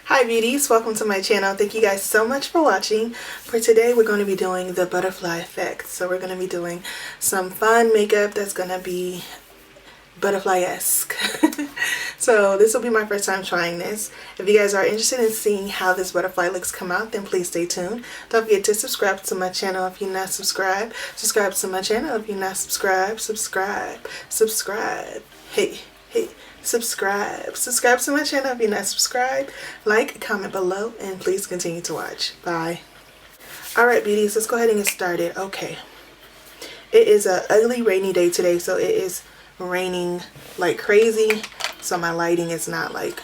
Hi beauties, welcome to my channel. Thank you guys so much for watching. For today we're going to be doing the butterfly effect. So we're going to be doing some fun makeup that's going to be butterfly-esque. So this will be my first time trying this. If you guys are interested in seeing how this butterfly looks come out, then please stay tuned. Don't forget to subscribe to my channel if you're not subscribed. Subscribe to my channel if you're not subscribed. Subscribe. Hey. Subscribe to my channel if you're not subscribed. Like, comment below, and please continue to watch. Bye. Alright beauties, let's go ahead and get started. Okay, it is a ugly rainy day today, so it is raining like crazy, so my lighting is not like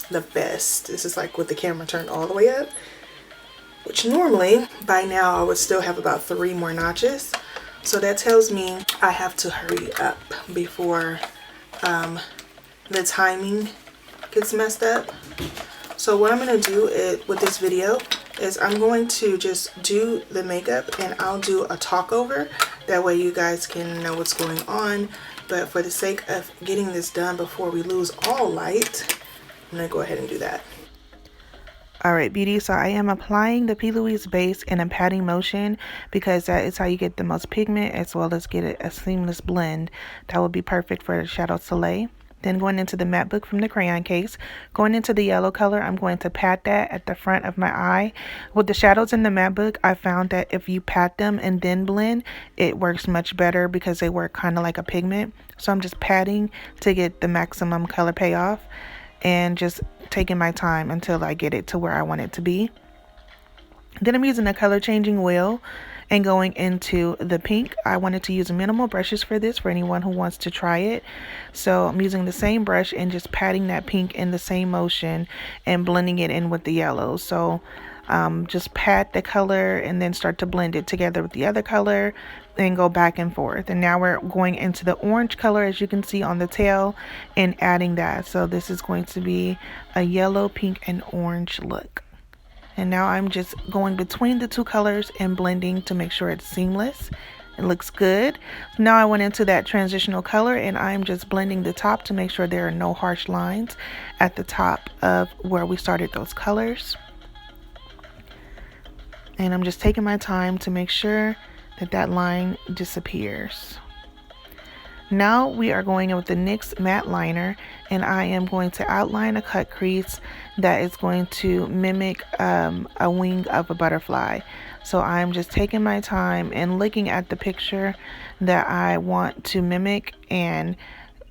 the best. This is like with the camera turned all the way up, which normally by now I would still have about 3 more notches, so that tells me I have to hurry up before the timing gets messed up. So what I'm going to do with this video is I'm going to just do the makeup and I'll do a talk over. That way you guys can know what's going on. But for the sake of getting this done before we lose all light, I'm going to go ahead and do that. Alright beauty, so I am applying the P. Louise base in a patting motion because that is how you get the most pigment as well as get a seamless blend. That would be perfect for Shadow Soleil. Then going into the matte book from the crayon case, going into the yellow color, I'm going to pat that at the front of my eye. With the shadows in the matte book, I found that if you pat them and then blend, it works much better because they work kind of like a pigment. So I'm just patting to get the maximum color payoff and just taking my time until I get it to where I want it to be. Then I'm using a color changing wheel and going into the pink. I wanted to use minimal brushes for this for anyone who wants to try it. So I'm using the same brush and just patting that pink in the same motion and blending it in with the yellow. So just pat the color and then start to blend it together with the other color and go back and forth. And now we're going into the orange color, as you can see on the tail, and adding that. So this is going to be a yellow, pink, and orange look. And now I'm just going between the two colors and blending to make sure it's seamless. It looks good. Now I went into that transitional color and I'm just blending the top to make sure there are no harsh lines at the top of where we started those colors. And I'm just taking my time to make sure that that line disappears. Now we are going in with the NYX matte liner, and I am going to outline a cut crease that is going to mimic a wing of a butterfly. So I'm just taking my time and looking at the picture that I want to mimic and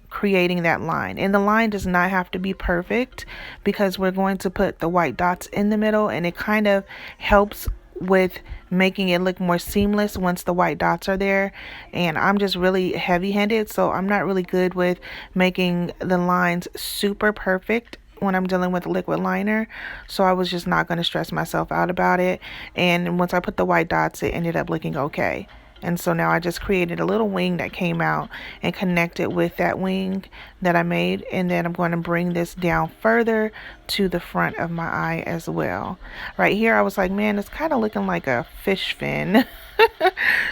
creating that line. And the line does not have to be perfect because we're going to put the white dots in the middle, and it kind of helps with making it look more seamless once the white dots are there. And I'm just really heavy-handed, so I'm not really good with making the lines super perfect when I'm dealing with liquid liner, so I was just not going to stress myself out about it. And once I put the white dots, it ended up looking okay. And so now I just created a little wing that came out and connected with that wing that I made. And then I'm going to bring this down further to the front of my eye as well. Right here, I was like, man, it's kind of looking like a fish fin.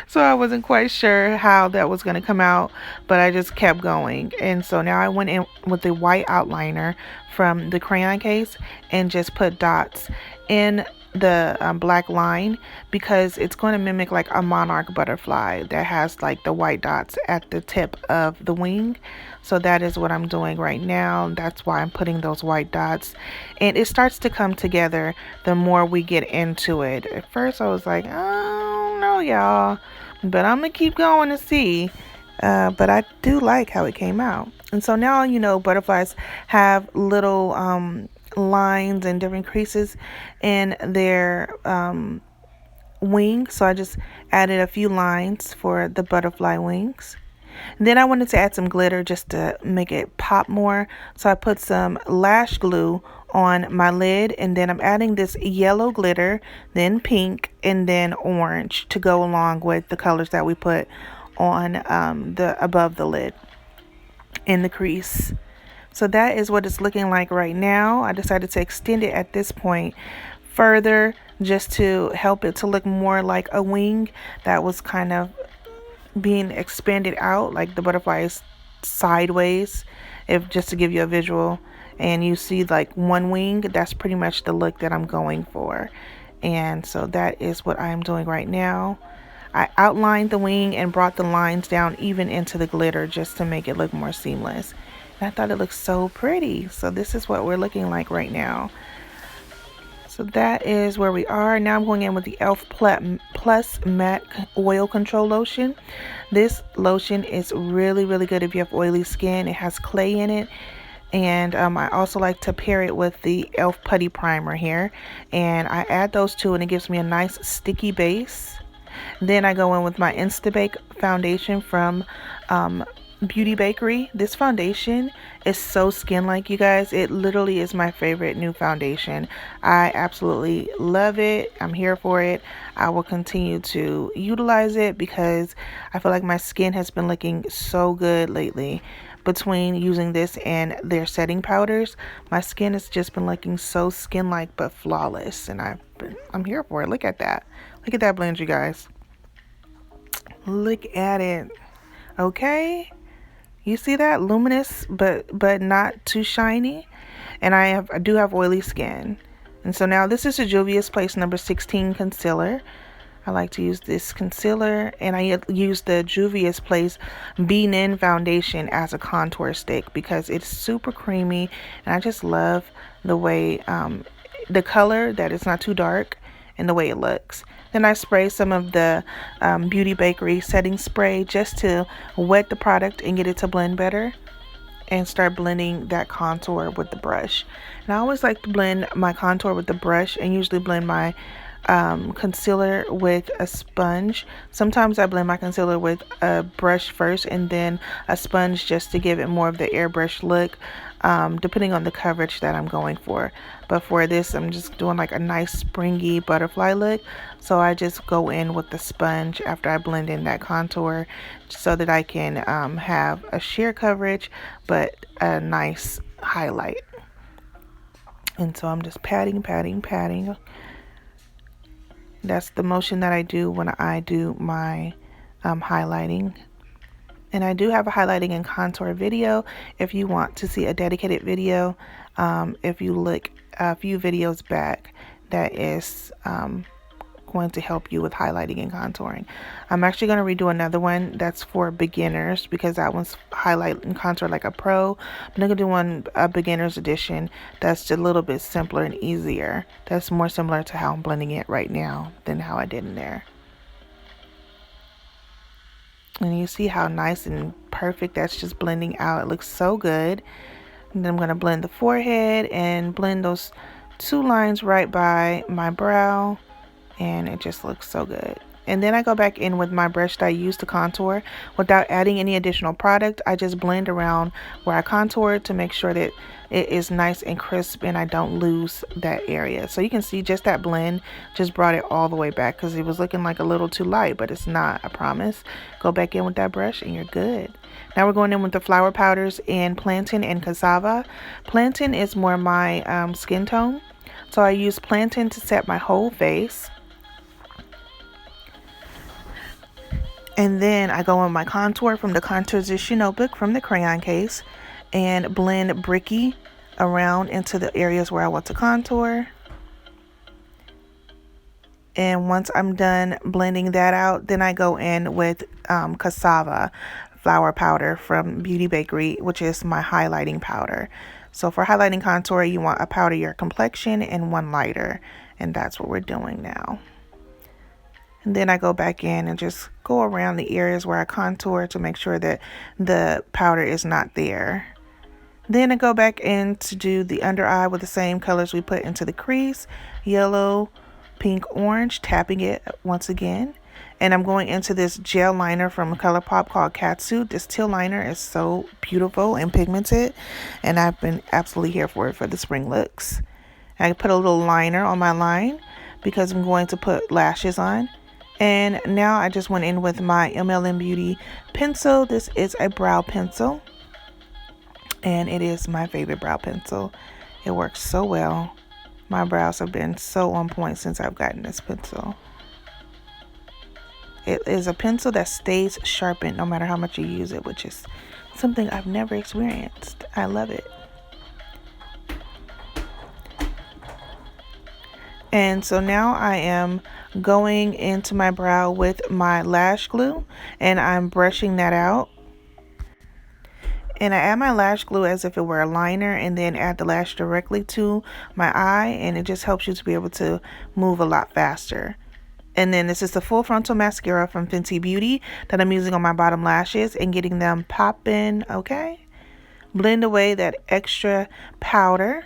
So I wasn't quite sure how that was going to come out, but I just kept going. And so now I went in with the white outliner from the crayon case and just put dots in the black line because it's going to mimic like a monarch butterfly that has like the white dots at the tip of the wing. So that is what I'm doing right now. That's why I'm putting those white dots, and it starts to come together the more we get into it. At first I was like, oh no y'all, but I'm gonna keep going to see. But I do like how it came out. And so now, you know, butterflies have little lines and different creases in their wing, so I just added a few lines for the butterfly wings. And then I wanted to add some glitter just to make it pop more, so I put some lash glue on my lid, and then I'm adding this yellow glitter, then pink, and then orange to go along with the colors that we put on the above the lid in the crease. So that is what it's looking like right now. I decided to extend it at this point further just to help it to look more like a wing that was kind of being expanded out, like the butterfly is sideways, if just to give you a visual. and you see like one wing, that's pretty much the look that I'm going for. And so that is what I'm doing right now. I outlined the wing and brought the lines down even into the glitter just to make it look more seamless. And I thought it looked so pretty. So this is what we're looking like right now. So that is where we are. Now I'm going in with the e.l.f. Plus Matte Oil Control Lotion. This lotion is really, really good if you have oily skin. It has clay in it. And I also like to pair it with the e.l.f. Putty Primer here. And I add those two and it gives me a nice sticky base. Then I go in with my Instabake foundation from Beauty Bakery. This foundation is so skin-like, you guys. It literally is my favorite new foundation. I absolutely love it. I'm here for it. I will continue to utilize it because I feel like my skin has been looking so good lately. Between using this and their setting powders, my skin has just been looking so skin-like but flawless, and I'm here for it. Look at that. Look at that blend, you guys. Look at it. Okay, you see that? Luminous but not too shiny. And I do have oily skin. And so now this is the Juvia's Place number 16 concealer. I like to use this concealer, and I use the Juvia's Place Bean-In foundation as a contour stick because it's super creamy, and I just love the way the color, that it's not too dark, and the way it looks. Then I spray some of the Beauty Bakery setting spray just to wet the product and get it to blend better, and start blending that contour with the brush. And I always like to blend my contour with the brush and usually blend my concealer with a sponge. Sometimes I blend my concealer with a brush first and then a sponge just to give it more of the airbrush look, depending on the coverage that I'm going for. But for this, I'm just doing like a nice springy butterfly look, so I just go in with the sponge after I blend in that contour so that I can have a sheer coverage but a nice highlight. And so I'm just patting. That's the motion that I do when I do my highlighting. And I do have a highlighting and contour video if you want to see a dedicated video. If you look a few videos back, that is going to help you with highlighting and contouring. I'm actually going to redo another one that's for beginners because that one's highlight and contour like a pro. I'm going to do one, a beginner's edition, that's just a little bit simpler and easier. That's more similar to how I'm blending it right now than how I did in there. And you see how nice and perfect that's just blending out. It looks so good. And then I'm going to blend the forehead and blend those two lines right by my brow. And it just looks so good. And then I go back in with my brush that I used to contour without adding any additional product. I just blend around where I contoured to make sure that it is nice and crisp and I don't lose that area. So you can see just that blend just brought it all the way back because it was looking like a little too light, but it's not, I promise. Go back in with that brush and you're good. Now we're going in with the flower powders in Plantain and Cassava. Plantain is more my skin tone. So I use Plantain to set my whole face. And then I go on my contour from the Contourzition notebook from the crayon case and blend Bricky around into the areas where I want to contour. And once I'm done blending that out, then I go in with Cassava flower powder from Beauty Bakery, which is my highlighting powder. So for highlighting contour, you want a powder your complexion and one lighter. And that's what we're doing now. And then I go back in and just go around the areas where I contour to make sure that the powder is not there. Then I go back in to do the under eye with the same colors we put into the crease. Yellow, pink, orange, tapping it once again. And I'm going into this gel liner from ColourPop called Catsuit. This teal liner is so beautiful and pigmented. And I've been absolutely here for it for the spring looks. I put a little liner on my line because I'm going to put lashes on. And now I just went in with my MLM Beauty pencil. This is a brow pencil. And it is my favorite brow pencil. It works so well. My brows have been so on point since I've gotten this pencil. It is a pencil that stays sharpened no matter how much you use it, which is something I've never experienced. I love it. And so now I am going into my brow with my lash glue, and I'm brushing that out. And I add my lash glue as if it were a liner, and then add the lash directly to my eye, and it just helps you to be able to move a lot faster. And then this is the full frontal mascara from Fenty Beauty that I'm using on my bottom lashes and getting them popping, okay? Blend away that extra powder.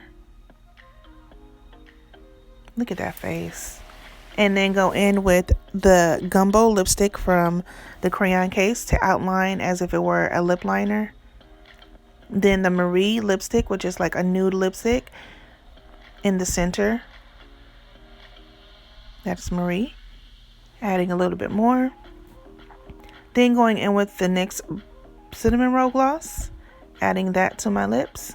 Look at that face. And then go in with the Gumbo lipstick from the crayon case to outline as if it were a lip liner. Then the Marie lipstick, which is like a nude lipstick, in the center. That's Marie. Adding a little bit more. Then going in with the NYX Cinnamon Roll Gloss. Adding that to my lips.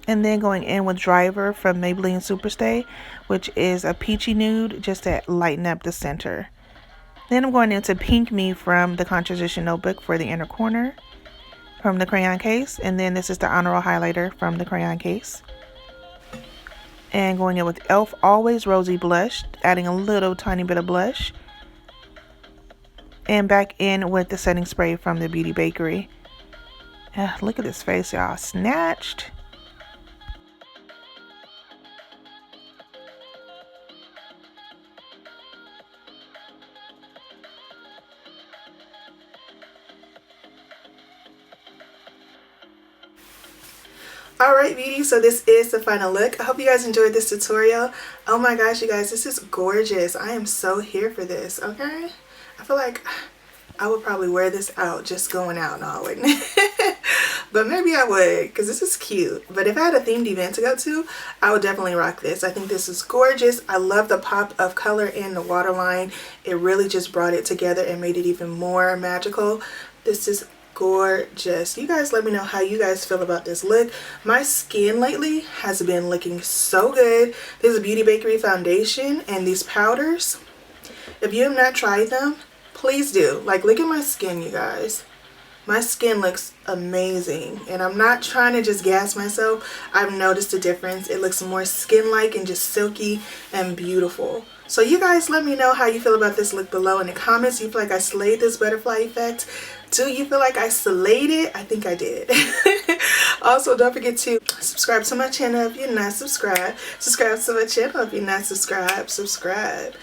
And then going in with Driver from Maybelline Superstay, which is a peachy nude, just to lighten up the center. Then I'm going into Pink Me from the Composition Notebook for the inner corner from the crayon case. And then this is the Honor Roll highlighter from the crayon case. And going in with e.l.f. Always Rosy Blush, adding a little tiny bit of blush. And back in with the setting spray from the Beauty Bakery. Look at this face, y'all. Snatched. Alright beauty, so this is the final look. I hope you guys enjoyed this tutorial. Oh my gosh, you guys, this is gorgeous. I am so here for this, okay? I feel like I would probably wear this out just going out. No, I wouldn't. But maybe I would, because this is cute. But if I had a themed event to go to, I would definitely rock this. I think this is gorgeous. I love the pop of color in the waterline. It really just brought it together and made it even more magical. This is gorgeous. You guys let me know how you guys feel about this look. My skin lately has been looking so good. This is a Beauty Bakery foundation and these powders. If you have not tried them, please do. Like, look at my skin, you guys. My skin looks amazing, and I'm not trying to just gas myself. I've noticed a difference. It looks more skin-like and just silky and beautiful. So you guys let me know how you feel about this look below in the comments. Do you feel like I slayed this butterfly effect? Do you feel like I slayed it? I think I did. Also, don't forget to subscribe to my channel if you're not subscribed. Subscribe to my channel if you're not subscribed. Subscribe.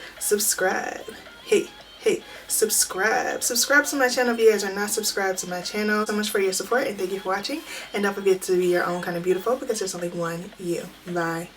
Hey, subscribe to my channel if you guys are not subscribed to my channel. So much for your support, and thank you for watching. And don't forget to be your own kind of beautiful, because there's only one you. Bye.